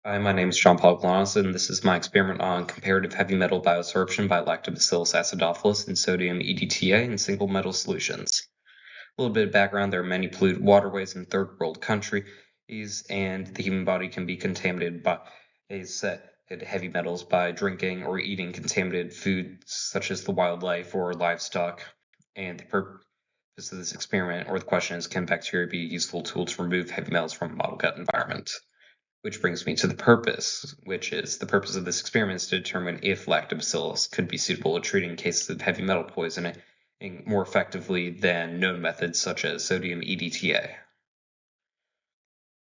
Hi, my name is Jean-Paul Glass, and this is my experiment on comparative heavy metal biosorption by Lactobacillus acidolphilus and sodium EDTA in single metal solutions. A little bit of background: there are many polluted waterways in third world countries, and the human body can be contaminated by heavy metals by drinking or eating contaminated foods such as the wildlife or livestock. And the purpose of this experiment, or the question is, can bacteria be a useful tool to remove heavy metals from a model gut environment? Which brings me to the purpose, which is the purpose of this experiment is to determine if lactobacillus could be suitable at treating cases of heavy metal poisoning more effectively than known methods such as sodium EDTA.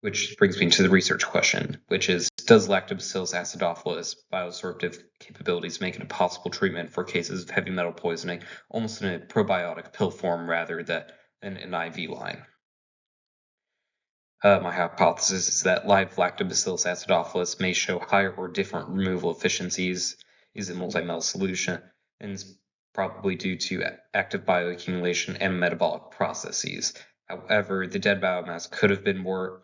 Which brings me to the research question, which is, does Lactobacillus acidophilus biosorptive capabilities make it a possible treatment for cases of heavy metal poisoning almost in a probiotic pill form rather than an IV line? My hypothesis is that live Lactobacillus acidophilus may show higher or different removal efficiencies in multi-metal solution, and is probably due to active bioaccumulation and metabolic processes. However, the dead biomass could have been more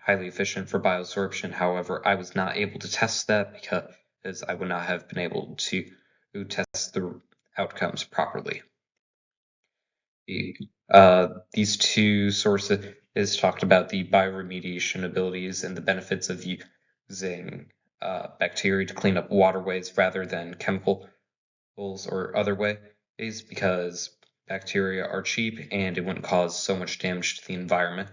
highly efficient for biosorption. However, I was not able to test that because I would not have been able to test the outcomes properly. These two sources talked about the bioremediation abilities and the benefits of using bacteria to clean up waterways rather than chemicals or other ways, because bacteria are cheap and it wouldn't cause so much damage to the environment,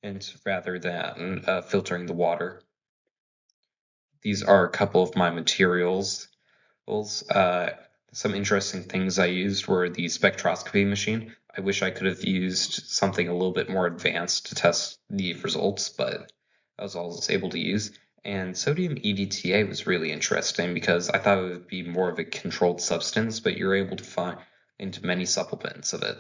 and rather than filtering the water. These are a couple of my materials. Some interesting things I used were the spectroscopy machine. I wish I could have used something a little bit more advanced to test the results, but I was all I was able to use. And sodium EDTA was really interesting because I thought it would be more of a controlled substance, but you're able to find into many supplements of it.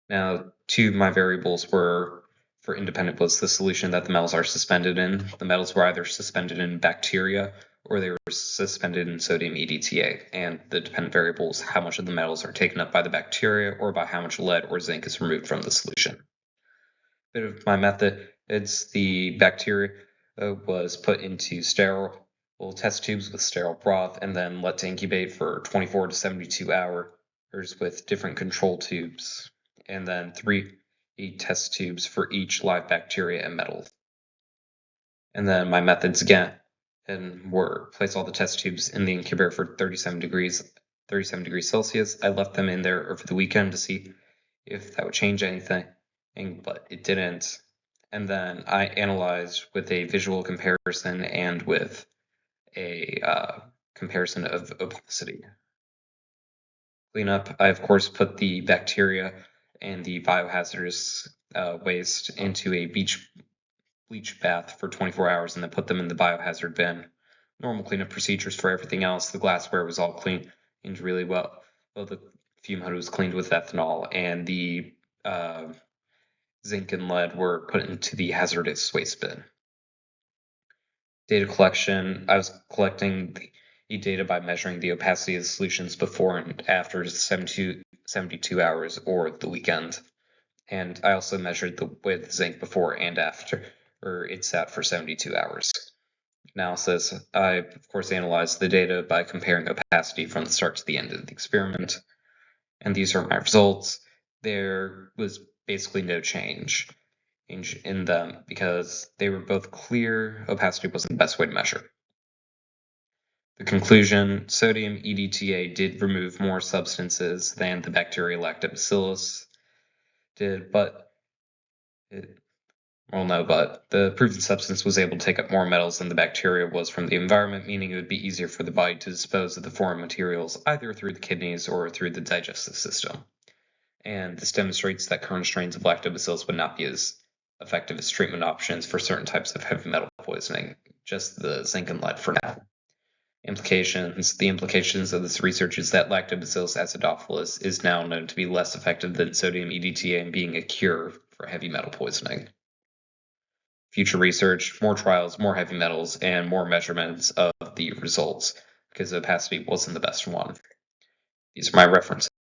Now, two of my variables were for independent was the solution that the metals are suspended in. The metals were either suspended in bacteria or they were suspended in sodium EDTA, and the dependent variable is how much of the metals are taken up by the bacteria or by how much lead or zinc is removed from the solution. Bit of my method, it's the bacteria was put into sterile test tubes with sterile broth and then let to incubate for 24 to 72 hours with different control tubes, and then 3 test tubes for each live bacteria and metal. And then my methods again were place all the test tubes in the incubator for 37 degrees Celsius. I left them in there over the weekend to see if that would change anything, but it didn't. And then I analyzed with a visual comparison and with a comparison of opacity. Cleanup, I of course put the bacteria and the biohazardous waste into a bleach bath for 24 hours and then put them in the biohazard bin. Normal cleanup procedures for everything else. The glassware was all cleaned really well. The fume hood was cleaned with ethanol, and the zinc and lead were put into the hazardous waste bin. Data collection, I was collecting the data by measuring the opacity of the solutions before and after 72 hours or the weekend. And I also measured the weight of the zinc before and after it sat for 72 hours. Analysis, I of course analyzed the data by comparing opacity from the start to the end of the experiment. And these are my results. There was basically no change in them because they were both clear. Opacity wasn't the best way to measure. The conclusion, sodium EDTA did remove more substances than the bacteria Lactobacillus did, but the proven substance was able to take up more metals than the bacteria was from the environment, meaning it would be easier for the body to dispose of the foreign materials either through the kidneys or through the digestive system. And this demonstrates that current strains of lactobacillus would not be as effective as treatment options for certain types of heavy metal poisoning, just the zinc and lead for now. The implications of this research is that Lactobacillus acidophilus is now known to be less effective than sodium EDTA in being a cure for heavy metal poisoning. Future research, more trials, more heavy metals, and more measurements of the results, because opacity wasn't the best one. These are my references.